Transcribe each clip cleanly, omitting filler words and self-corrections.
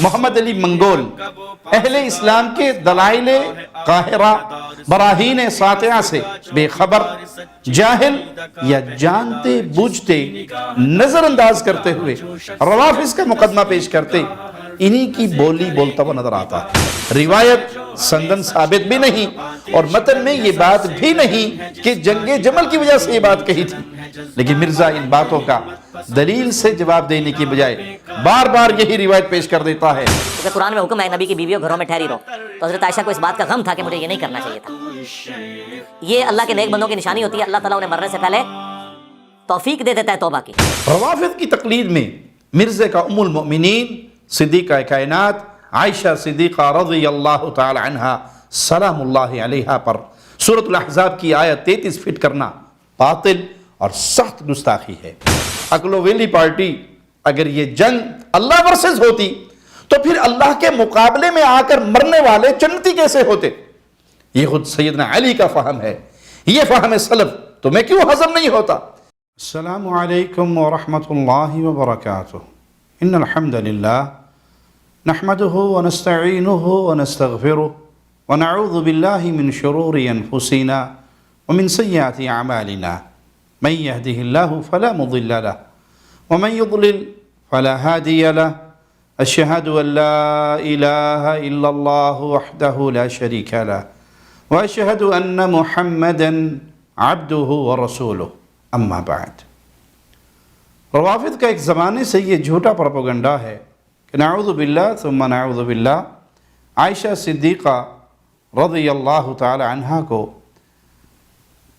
محمد علی منگول اہل اسلام کے دلائل قاہرہ براہین ساطعہ سے بے خبر، جاہل یا جانتے بوجھتے نظر انداز کرتے ہوئے روافض کا مقدمہ پیش کرتے، انہی کی بولی بولتا ہوا نظر آتا ہے۔ روایت سندن ثابت بھی نہیں اور متن میں یہ بات بھی نہیں کہ جنگ جمل کی وجہ سے یہ بات کہی تھی، لیکن مرزا ان باتوں کا دلیل سے جواب دینے کی بجائے بار بار یہی روایت پیش کر دیتا ہے۔ کیونکہ قرآن میں حکم ہے نبی کی بیویوں گھروں میں ٹھہری رہو، تو حضرت عائشہ کو اس بات کا غم تھا کہ مجھے یہ نہیں کرنا چاہیے تھا۔ یہ اللہ کے نیک بندوں کی نشانی ہوتی ہے، اللہ تعالیٰ انہیں مرنے سے پہلے توفیق دے دیتا ہے توبہ کی۔ روافض کی تقلید میں مرزا کا ام المؤمنین صدیقہ کائنات عائشہ صدیقہ رضی اللہ تعالی عنہ سلام اللہ علیہا پر سورۃ الاحزاب کی آیت 33 فٹ کرنا باطل اور سخت گستاخی ہے۔ عقل و ویلی پارٹی اگر یہ جنگ اللہ ورسز ہوتی تو پھر اللہ کے مقابلے میں آ کر مرنے والے جنتی کیسے ہوتے؟ یہ خود سیدنا علی کا فہم ہے، یہ فہم سلف تمہیں کیوں ہضم نہیں ہوتا؟ السلام علیکم ورحمۃ اللہ وبرکاتہ۔ ان الحمد للہ نحمده ونستعینه ونستغفره ونعوذ باللہ من شرور انفسنا ومن سیئات اعمالنا من يهده الله فلا مضل له ومن يضلل فلا هادي له أشهد أن لا إله إلا الله وحده لا شريك له وأشهد أن محمدا عبده ورسوله أما بعد۔ روافض کا ایک زمانے سے یہ جھوٹا پروپیگنڈا ہے کہ نعوذ باللہ ثم نعوذ باللہ عائشہ صدیقہ رضی اللہ تعالی عنہ کو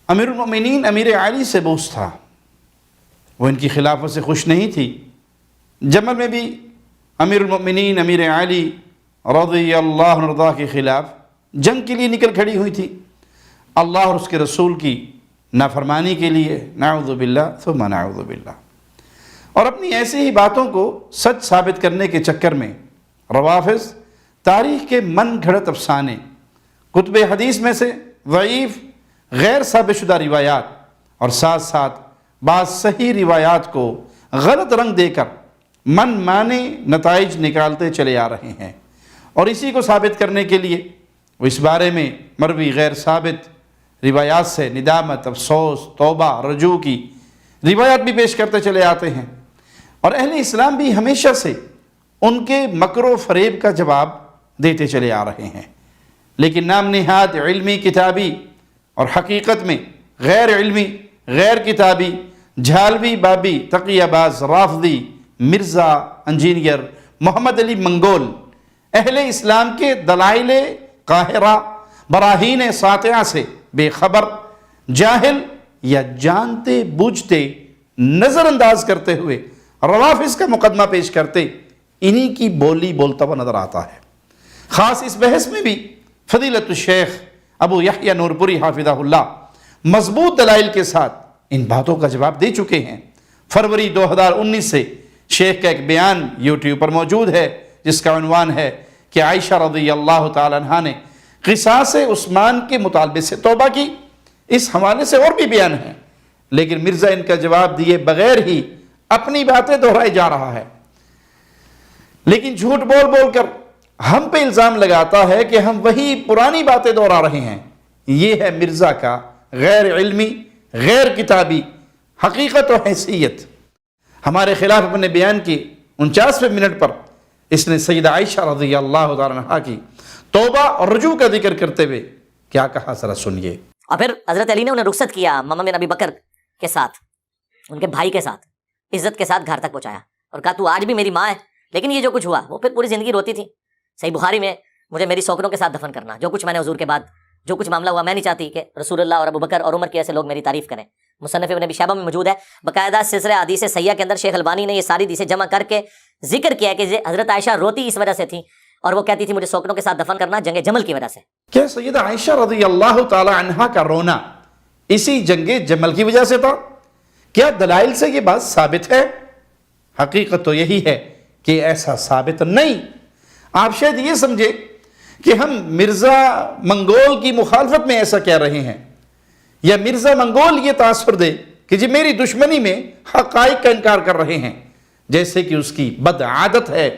امیر المؤمنین امیر علی سے بغض تھا، وہ ان کی خلافت سے خوش نہیں تھی۔ جمل میں بھی امیر المؤمنین امیر علی رضی اللہ عنہ کے خلاف جنگ کے لیے نکل کھڑی ہوئی تھی، اللہ اور اس کے رسول کی نافرمانی کے لیے، نعوذ باللہ ثم نعوذ باللہ۔ اور اپنی ایسی ہی باتوں کو سچ ثابت کرنے کے چکر میں روافض تاریخ کے من گھڑت افسانے، کتب حدیث میں سے ضعیف غیر ثابت شدہ روایات اور ساتھ ساتھ بعض صحیح روایات کو غلط رنگ دے کر من مانے نتائج نکالتے چلے آ رہے ہیں، اور اسی کو ثابت کرنے کے لیے وہ اس بارے میں مروی غیر ثابت روایات سے ندامت، افسوس، توبہ، رجوع کی روایات بھی پیش کرتے چلے آتے ہیں، اور اہل اسلام بھی ہمیشہ سے ان کے مکر و فریب کا جواب دیتے چلے آ رہے ہیں، لیکن نام نہاد علمی کتابی اور حقیقت میں غیر علمی غیر کتابی جھالوی بابی تقیہ باز رافضی مرزا انجینئر محمد علی منگول اہل اسلام کے دلائل قاہرہ براہین ساطعہ سے بے خبر، جاہل یا جانتے بوجھتے نظر انداز کرتے ہوئے روافض کا مقدمہ پیش کرتے، انہی کی بولی بولتا ہوا نظر آتا ہے۔ خاص اس بحث میں بھی فضیلت الشیخ ابو یحییٰ نورپوری حافظہ اللہ مضبوط دلائل کے ساتھ ان باتوں کا جواب دے چکے ہیں۔ فروری 2019 سے شیخ کا ایک بیان یوٹیوب پر موجود ہے جس کا عنوان ہے کہ عائشہ رضی اللہ تعالی عنہ نے قصاص عثمان کے مطالبے سے توبہ کی۔ اس حوالے سے اور بھی بیان ہیں، لیکن مرزا ان کا جواب دیے بغیر ہی اپنی باتیں دہرائی جا رہا ہے، لیکن جھوٹ بول بول کر ہم پہ الزام لگاتا ہے کہ ہم وہی پرانی باتیں دہرا رہے ہیں۔ یہ ہے مرزا کا غیر علمی غیر کتابی حقیقت و حیثیت۔ ہمارے خلاف اپنے بیان کی 49ویں منٹ پر اس نے سیدہ عائشہ رضی اللہ تعالی عنہا کی توبہ اور رجوع کا ذکر کرتے ہوئے کیا کہا، ذرا سنیے۔ اور پھر حضرت علی نے انہیں رخصت کیا ماما بن ابی بکر کے ساتھ، ان کے بھائی کے ساتھ، عزت کے ساتھ گھر تک پہنچایا اور کہا تو آج بھی میری ماں ہے، لیکن یہ جو کچھ ہوا وہ پھر پوری زندگی روتی تھی۔ صحیح بخاری میں مجھے میری سوکروں کے ساتھ دفن کرنا، جو کچھ میں نے حضور کے بعد جو کچھ معاملہ ہوا میں نہیں چاہتی کہ رسول اللہ اور ابو بکر اور عمر کے ایسے لوگ میری تعریف کریں۔ مصنف ابن ابی شیبہ میں موجود ہے، باقاعدہ سلسلہ حدیث صحیحہ کے اندر شیخ البانی نے یہ ساری حدیثیں جمع کر کے ذکر کیا ہے کہ حضرت عائشہ روتی اس وجہ سے تھی اور وہ کہتی تھی مجھے سوکروں کے ساتھ دفن کرنا جنگ جمل کی وجہ سے۔ کیا سیدہ عائشہ رضی اللہ تعالی عنہا کا رونا اسی جنگ جمل کی وجہ سے تھا؟ کیا دلائل سے یہ بات ثابت ہے؟ حقیقت تو یہی ہے کہ ایسا ثابت نہیں۔ آپ شاید یہ سمجھے کہ ہم مرزا منگول کی مخالفت میں ایسا کہہ رہے ہیں، یا مرزا منگول یہ تاثر دے کہ جی میری دشمنی میں حقائق کا انکار کر رہے ہیں، جیسے کہ اس کی بد عادت ہے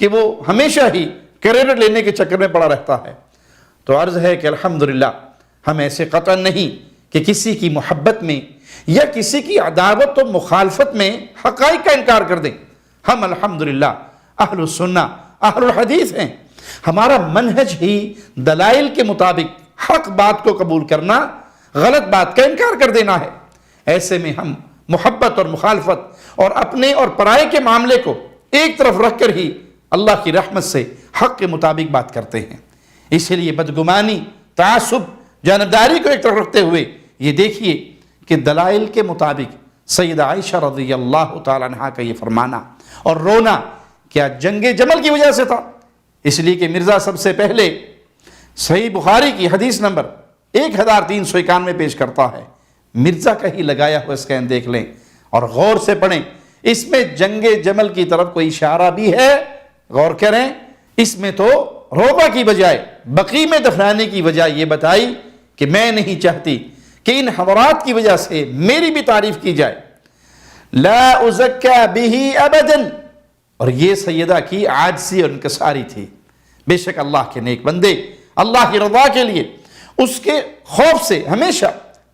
کہ وہ ہمیشہ ہی کریڈٹ لینے کے چکر میں پڑا رہتا ہے۔ تو عرض ہے کہ الحمدللہ ہم ایسے قطعا نہیں کہ کسی کی محبت میں یا کسی کی عداوت و مخالفت میں حقائق کا انکار کر دیں۔ ہم الحمدللہ اہل السنہ اہل الحدیث ہیں۔ ہمارا منہج ہی دلائل کے مطابق حق بات کو قبول کرنا، غلط بات کا انکار کر دینا ہے۔ ایسے میں ہم محبت اور مخالفت اور اپنے اور پرائے کے معاملے کو ایک طرف رکھ کر ہی اللہ کی رحمت سے حق کے مطابق بات کرتے ہیں۔ اسی لیے بدگمانی، تعصب، جانبداری کو ایک طرف رکھتے ہوئے یہ دیکھیے کہ دلائل کے مطابق سیدہ عائشہ رضی اللہ تعالی عنہا کا یہ فرمانا اور رونا کیا جنگ جمل کی وجہ سے تھا؟ اس لیے کہ مرزا سب سے پہلے صحیح بخاری کی حدیث نمبر 1391 پیش کرتا ہے۔ مرزا کا ہی لگایا ہوا اسکین دیکھ لیں اور غور سے پڑھیں، اس میں جنگ جمل کی طرف کوئی اشارہ بھی ہے؟ غور کریں، اس میں تو روبہ کی بجائے بقیع میں دفنانے کی وجہ یہ بتائی کہ میں نہیں چاہتی کہ ان حضرات کی وجہ سے میری بھی تعریف کی جائے۔ لا ازکا بہ ابدا، اور یہ سیدہ کی عاجزی اور انکساری تھی۔ بے شک اللہ کے نیک بندے اللہ کی رضا کے لیے اس کے خوف سے ہمیشہ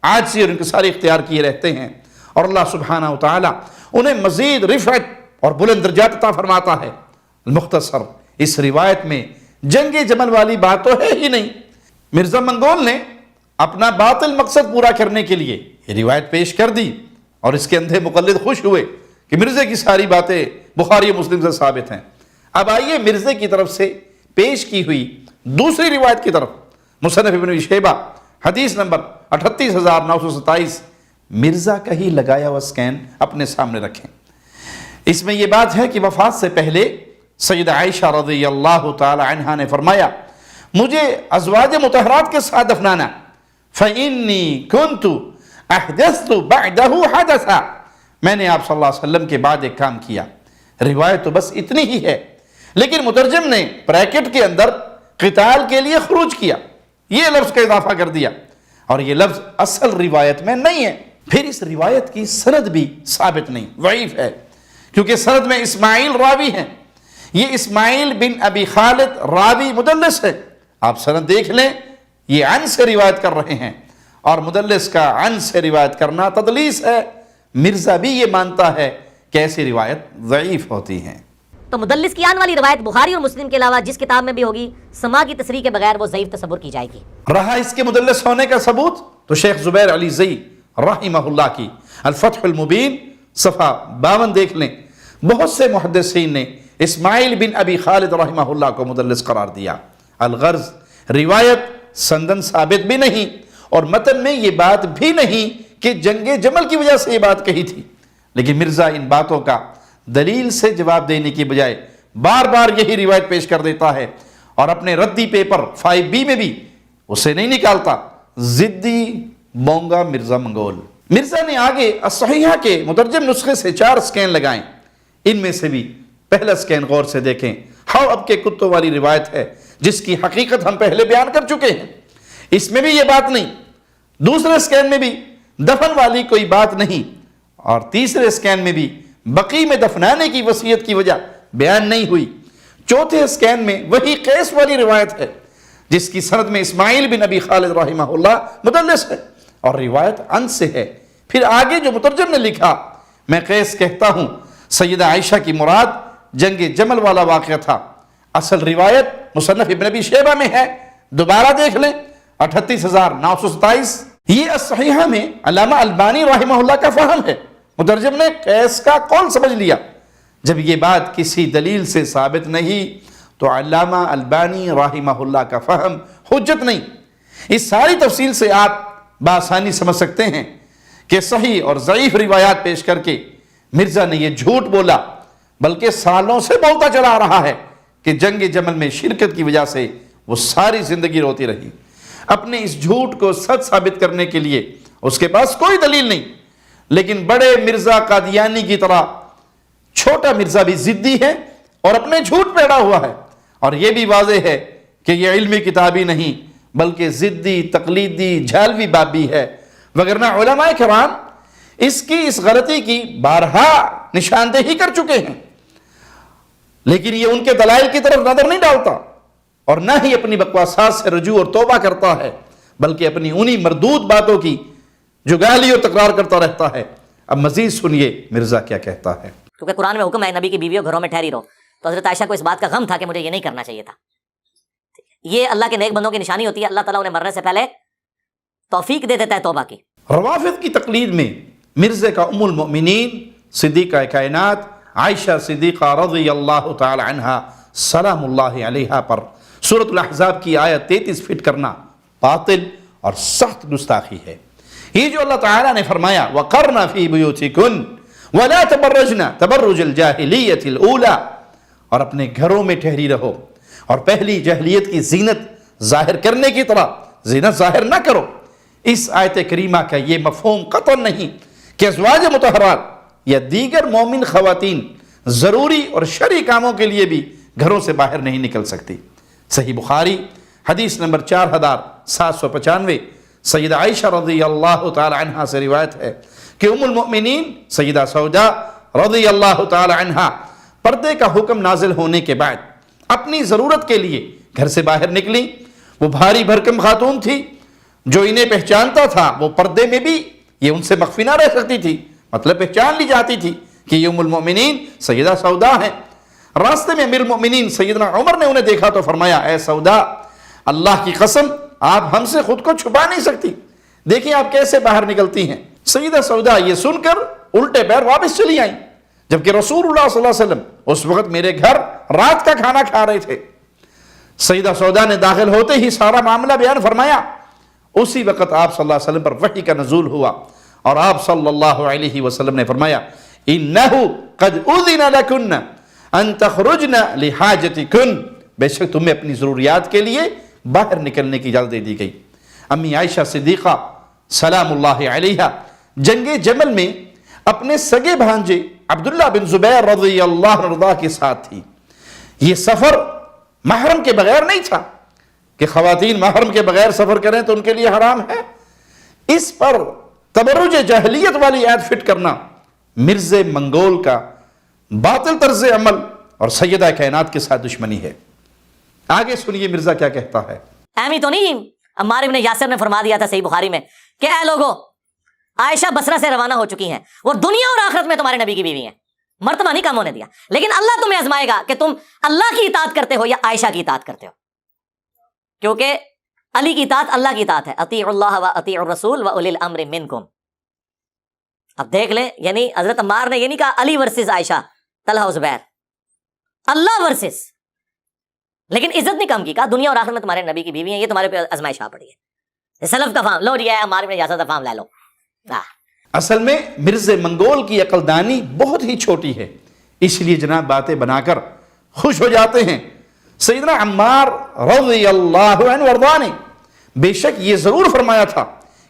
عاجزی اور انکساری اختیار کیے رہتے ہیں، اور اللہ سبحانہ وتعالی انہیں مزید رفعت اور بلند درجات عطا فرماتا ہے۔ المختصر، اس روایت میں جنگ جمل والی بات تو ہے ہی نہیں۔ مرزا منگول نے اپنا باطل مقصد پورا کرنے کے لیے یہ روایت پیش کر دی اور اس کے اندھے مقلد خوش ہوئے کہ مرزے کی ساری باتیں بخاری و مسلم سے ثابت ہیں۔ اب آئیے مرزے کی طرف سے پیش کی ہوئی دوسری روایت کی طرف۔ مصنف ابن ابی شیبہ حدیث نمبر 38927، مرزا کا ہی لگایا ہوا اسکین اپنے سامنے رکھیں۔ اس میں یہ بات ہے کہ وفات سے پہلے سیدہ عائشہ رضی اللہ تعالی عنہا نے فرمایا مجھے ازواج مطہرات کے ساتھ دفنانا، فَإِنِّي كُنْتُ أَحْدَثْتُ بَعْدَهُ حَدَثًا، میں نے آپ صلی اللہ علیہ وسلم کے بعد ایک کام کیا۔ روایت تو بس اتنی ہی ہے، لیکن مترجم نے بریکٹ کے اندر قتال کے لیے خروج کیا، یہ لفظ کا اضافہ کر دیا، اور یہ لفظ اصل روایت میں نہیں ہے۔ پھر اس روایت کی سند بھی ثابت نہیں، ضعیف ہے، کیونکہ سند میں اسماعیل راوی ہیں۔ یہ اسماعیل بن ابی خالد راوی مدلس ہے۔ آپ سند دیکھ لیں، یہ عن سے روایت کر رہے ہیں، اور مدلس کا عن سے روایت کرنا تدلیس ہے۔ مرزا بھی یہ مانتا ہے کہ ایسی روایت ضعیف ہوتی ہیں۔ تو مدلس کی آن والی روایت بخاری اور مسلم کے علاوہ جس کتاب میں بھی ہوگی، سما کی تصریح کے بغیر وہ ضعیف تصور کی جائے گی۔ رہا اس کے مدلس ہونے کا ثبوت، تو شیخ زبیر علی زئی رحمہ اللہ کی الفتح المبین صفحہ 52 دیکھ لیں۔ بہت سے محدثین نے اسماعیل بن ابی خالد رحمہ اللہ کو مدلس قرار دیا۔ الغرض، روایت سندن ثابت بھی نہیں، اور متن میں یہ بات بھی نہیں کہ جنگ جمل کی وجہ سے یہ بات کہی تھی، لیکن مرزا ان باتوں کا دلیل سے جواب دینے کی بجائے بار بار یہی روایت پیش کر دیتا ہے، اور اپنے ردی پیپر 5B میں بھی اسے نہیں نکالتا۔ ضدی بونگا مرزا منگول۔ مرزا نے آگے الصحیحہ کے مترجم نسخے سے 4 اسکین لگائیں۔ ان میں سے بھی پہلا اسکین غور سے دیکھیں، ہاؤ اب کے کتوں والی روایت ہے جس کی حقیقت ہم پہلے بیان کر چکے ہیں، اس میں بھی یہ بات نہیں۔ دوسرے اسکین میں بھی دفن والی کوئی بات نہیں، اور تیسرے اسکین میں بھی بقیع میں دفنانے کی وصیت کی وجہ بیان نہیں ہوئی۔ چوتھے اسکین میں وہی قیس والی روایت ہے جس کی سند میں اسماعیل بن ابی خالد رحمہ اللہ مدلس ہے، اور روایت عن سے ہے۔ پھر آگے جو مترجم نے لکھا، میں قیس کہتا ہوں سیدہ عائشہ کی مراد جنگ جمل والا واقعہ تھا، اصل روایت مصنف ابن ابی شیبہ میں ہے، دوبارہ دیکھ لیں 38927۔ یہ الصحیحہ میں علامہ البانی رحمہ اللہ کا فہم ہے۔ مترجم نے قیس کا قول سمجھ لیا۔ جب یہ بات کسی دلیل سے ثابت نہیں تو علامہ البانی رحمہ اللہ کا فہم حجت نہیں۔ اس ساری تفصیل سے آپ بآسانی سمجھ سکتے ہیں کہ صحیح اور ضعیف روایات پیش کر کے مرزا نے یہ جھوٹ بولا، بلکہ سالوں سے بولتا چلا آ رہا ہے کہ جنگ جمل میں شرکت کی وجہ سے وہ ساری زندگی روتی رہی۔ اپنے اس جھوٹ کو سچ ثابت کرنے کے لیے اس کے پاس کوئی دلیل نہیں، لیکن بڑے مرزا قادیانی کی طرح چھوٹا مرزا بھی ضدی ہے اور اپنے جھوٹ پہ اڑا ہوا ہے، اور یہ بھی واضح ہے کہ یہ علمی کتابی نہیں بلکہ ضدی، تقلیدی، جھالوی باب بھی ہے، وگرنہ علماء کرام اس غلطی کی بارہا نشاندہی کر چکے ہیں۔ لیکن یہ ان کے دلائل کی طرف نظر نہیں ڈالتا اور نہ ہی اپنی بکواسات سے رجوع اور توبہ کرتا ہے، بلکہ اپنی انہی مردود باتوں کی جو گالی اور تکرار کرتا رہتا ہے۔ اب مزید سنیے مرزا کیا کہتا ہے۔ کیونکہ قرآن میں حکم ہے نبی کی بیویوں گھروں میں ٹھہری رہو، تو حضرت عائشہ کو اس بات کا غم تھا کہ مجھے یہ نہیں کرنا چاہیے تھا۔ یہ اللہ کے نیک بندوں کی نشانی ہوتی ہے، اللہ تعالیٰ انہیں مرنے سے پہلے توفیق دے دیتا ہے توبہ کی۔ روافض کی تقلید میں مرزے کا ام المؤمنین صدیقہ کائنات عائشہ صدیقہ رضی اللہ تعالی عنہا سلام اللہ علیہا پر سورۃ الاحزاب کی آیت 33 فٹ کرنا باطل اور سخت گستاخی ہے۔ یہ جو اللہ تعالیٰ نے فرمایا وَقَرْنَ فِي بُيُوتِكُنَّ وَلَا تَبَرَّجْنَ تَبَرُّجَ الْجَاهِلِيَّةِ الْأُولَى، اور اپنے گھروں میں ٹھہری رہو اور پہلی جاہلیت کی زینت ظاہر کرنے کی طرح زینت ظاہر نہ کرو۔ اس آیت کریمہ کا یہ مفہوم قطعاً نہیں کہ ازواج مطہرات یا دیگر مومن خواتین ضروری اور شرعی کاموں کے لیے بھی گھروں سے باہر نہیں نکل سکتی۔ صحیح بخاری حدیث نمبر 4795 سیدہ عائشہ رضی اللہ تعالی عنہا سے روایت ہے کہ ام المؤمنین سیدہ سودا رضی اللہ تعالی عنہا پردے کا حکم نازل ہونے کے بعد اپنی ضرورت کے لیے گھر سے باہر نکلی۔ وہ بھاری بھرکم خاتون تھی، جو انہیں پہچانتا تھا وہ پردے میں بھی یہ ان سے مخفی نہ رہ سکتی تھی، مطلب پہچان لی جاتی تھی کہ یہ ام المؤمنین سیدہ سودا ہیں۔ راستے میں امیر المؤمنین سیدنا عمر نے انہیں دیکھا تو فرمایا اے سودا، اللہ کی قسم آپ ہم سے خود کو چھپا نہیں سکتی، دیکھیں آپ کیسے باہر نکلتی ہیں۔ سیدہ سودا یہ سن کر الٹے پیر واپس چلی آئیں، جبکہ رسول اللہ صلی اللہ علیہ وسلم اس وقت میرے گھر رات کا کھانا کھا رہے تھے۔ سیدہ سودا نے داخل ہوتے ہی سارا معاملہ بیان فرمایا۔ اسی وقت آپ صلی اللہ علیہ وسلم پر وحی کا نزول ہوا اور آپ صلی اللہ علیہ وسلم نے فرمایا اِنَّهُ قَدْ أُذِنَ لَكُنَّ أَن تَخْرُجْنَ لِحَاجَتِكُنَّ، بے شک تمہیں اپنی ضروریات کے لیے باہر نکلنے کی اجازت دے دی گئی۔ امی عائشہ صدیقہ سلام اللہ علیہا جنگ جمل میں اپنے سگے بھانجے عبداللہ بن زبیر رضی اللہ عنہ کے ساتھ تھی۔ یہ سفر محرم کے بغیر نہیں تھا کہ خواتین محرم کے بغیر سفر کریں تو ان کے لیے حرام ہے۔ اس پر تبرج جاہلیت والی آیت فٹ کرنا مرزے منگول کا باطل طرز عمل اور سیدہ کائنات کے ساتھ دشمنی ہے۔ آگے سنیے مرزا کیا کہتا ہے۔ اہمی تو نہیں، عمار ابن یاسر نے فرما دیا تھا صحیح بخاری میں کہ اے لوگو، عائشہ بصرہ سے روانہ ہو چکی ہیں، وہ دنیا اور آخرت میں تمہارے نبی کی بیوی ہیں، مرتبہ نہیں کم ہونے دیا، لیکن اللہ تمہیں آزمائے گا کہ تم اللہ کی اطاعت کرتے ہو یا عائشہ کی اطاعت کرتے ہو، کیونکہ علی کی اطاعت اللہ کی اطاعت ہے، اطیعوا اللہ و اطیعوا الرسول و اولی الامر منکم۔ اب دیکھ لیں، یعنی حضرت عمار نے یہ نہیں کہا علی ورسز عائشہ طلحہ و زبیر، اللہ ورسز، لیکن عزت نہیں کم کی، کہا دنیا اور آخرت میں تمہارے نبی کی بیوی ہیں، یہ تمہارے پہ آزمائش آ پڑی ہے۔ سلف کا فہم لو جی، عمار ابن یاسر کا فہم لے لو۔ اصل میں مرزے منگول کی عقلدانی بہت ہی چھوٹی ہے، اس لیے جناب باتیں بنا کر خوش ہو جاتے ہیں۔ سیدنا عمار رضی اللہ عنہ وارضاہ نے بے شک یہ ضرور فرمایا تھا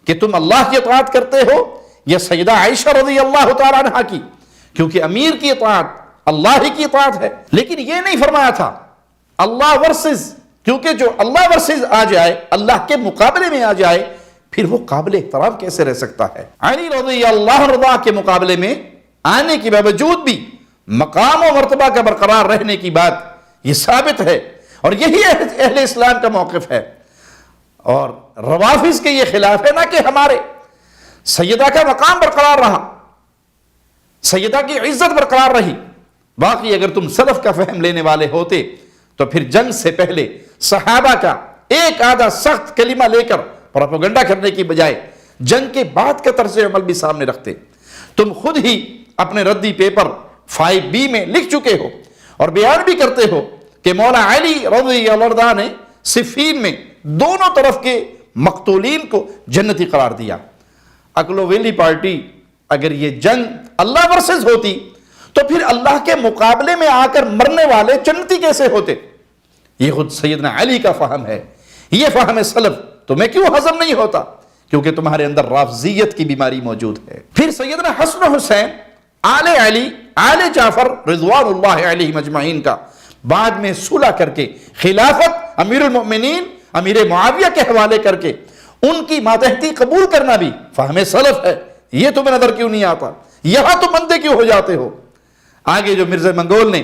کہ تم اللہ کی اطاعت کرتے ہو یا سیدہ عائشہ رضی اللہ تعالی عنہ کی، کیونکہ امیر کی اطاعت اللہ ہی کی اطاعت ہے، لیکن یہ نہیں فرمایا تھا اللہ ورسز، کیونکہ جو اللہ ورسز آ جائے، اللہ کے مقابلے میں آ جائے، پھر وہ قابل احترام کیسے رہ سکتا ہے۔ علی رضی اللہ عنہ کے مقابلے میں آنے کے باوجود بھی مقام و مرتبہ کا برقرار رہنے کی بات یہ ثابت ہے، اور یہی اہل اسلام کا موقف ہے، اور روافض کے یہ خلاف ہے نہ کہ ہمارے۔ سیدہ کا مقام برقرار رہا، سیدہ کی عزت برقرار رہی۔ باقی اگر تم سلف کا فہم لینے والے ہوتے تو پھر جنگ سے پہلے صحابہ کا ایک آدھا سخت کلمہ لے کر پروپیگنڈا کرنے کی بجائے جنگ کے بعد کا طرز عمل بھی سامنے رکھتے۔ تم خود ہی اپنے ردی پیپر 5B میں لکھ چکے ہو اور بیان بھی کرتے ہو کہ مولا علی رضی اللہ عنہ نے صفین میں دونوں طرف کے مقتولین کو جنتی قرار دیا۔ اکلو ویلی پارٹی اگر یہ جنگ اللہ ورسز ہوتی تو پھر اللہ کے مقابلے میں آ کر مرنے والے جنتی کیسے ہوتے؟ یہ خود سیدنا علی کا فہم ہے، یہ فہم سلف تمہیں کیوں ہضم نہیں ہوتا؟ کیونکہ تمہارے اندر رافضیت کی بیماری موجود ہے۔ پھر سیدنا حسن و حسین آل علی آل جعفر رضوان اللہ علیہ مجمعین کا بعد میں صلح کر کے خلافت امیر المؤمنین امیر معاویہ کے حوالے کر کے ان کی ماتحتی قبول کرنا بھی فہم سلف ہے۔ یہ تمہیں نظر کیوں نہیں آتا؟ یہاں تم بندے کیوں ہو جاتے ہو؟ آگے جو مرزا منگول نے